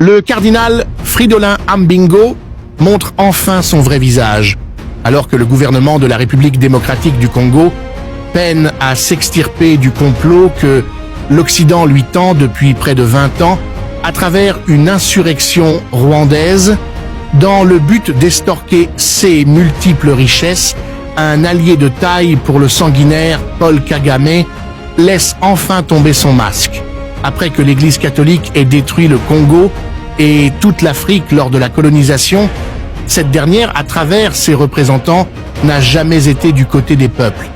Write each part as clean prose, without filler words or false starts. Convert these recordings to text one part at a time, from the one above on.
Le cardinal Fridolin Ambingo montre enfin son vrai visage, alors que le gouvernement de la République démocratique du Congo peine à s'extirper du complot que l'Occident lui tend depuis près de 20 ans à travers une insurrection rwandaise dans le but d'estorquer ses multiples richesses. Un allié de taille pour le sanguinaire Paul Kagame laisse enfin tomber son masque. Après que l'Église catholique ait détruit le Congo et toute l'Afrique lors de la colonisation, cette dernière, à travers ses représentants, n'a jamais été du côté des peuples.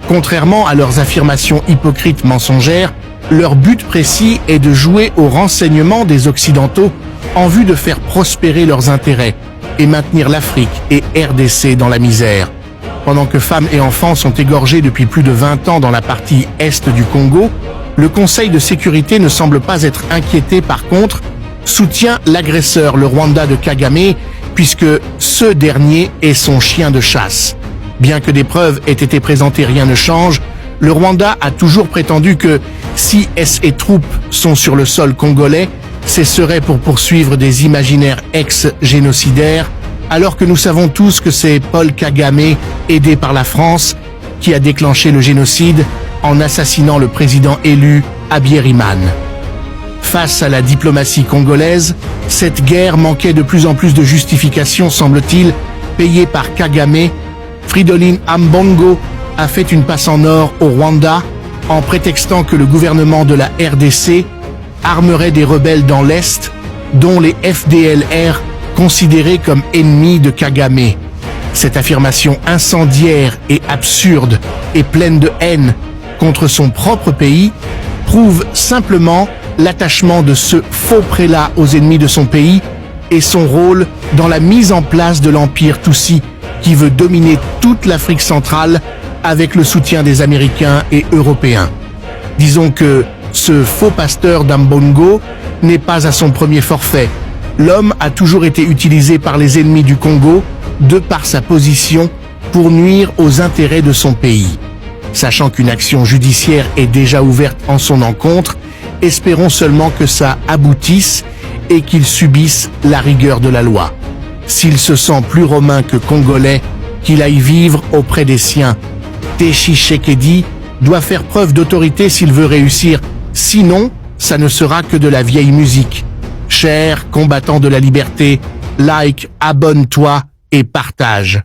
Contrairement à leurs affirmations hypocrites mensongères, leur but précis est de jouer au renseignement des Occidentaux en vue de faire prospérer leurs intérêts et maintenir l'Afrique et RDC dans la misère. Pendant que femmes et enfants sont égorgés depuis plus de 20 ans dans la partie est du Congo, le Conseil de sécurité ne semble pas être inquiété. Par contre, soutient l'agresseur, le Rwanda de Kagame, puisque ce dernier est son chien de chasse. Bien que des preuves aient été présentées, rien ne change. Le Rwanda a toujours prétendu que si ses troupes sont sur le sol congolais, ce serait pour poursuivre des imaginaires ex-génocidaires, alors que nous savons tous que c'est Paul Kagame, aidé par la France, qui a déclenché le génocide en assassinant le président élu Abiyerimana. Face à la diplomatie congolaise, cette guerre manquait de plus en plus de justification, semble-t-il, payée par Kagame. Fridolin Ambongo a fait une passe en or au Rwanda en prétextant que le gouvernement de la RDC armerait des rebelles dans l'Est, dont les FDLR, considérés comme ennemis de Kagame. Cette affirmation incendiaire et absurde et pleine de haine contre son propre pays prouve simplement l'attachement de ce faux prélat aux ennemis de son pays et son rôle dans la mise en place de l'empire Tutsi qui veut dominer toute l'Afrique centrale avec le soutien des Américains et Européens. Disons que ce faux pasteur d'Ambongo n'est pas à son premier forfait. L'homme a toujours été utilisé par les ennemis du Congo de par sa position pour nuire aux intérêts de son pays. Sachant qu'une action judiciaire est déjà ouverte en son encontre, espérons seulement que ça aboutisse et qu'il subisse la rigueur de la loi. S'il se sent plus romain que congolais, qu'il aille vivre auprès des siens. Tshisekedi doit faire preuve d'autorité s'il veut réussir, sinon ça ne sera que de la vieille musique. Chers combattants de la liberté, like, abonne-toi et partage.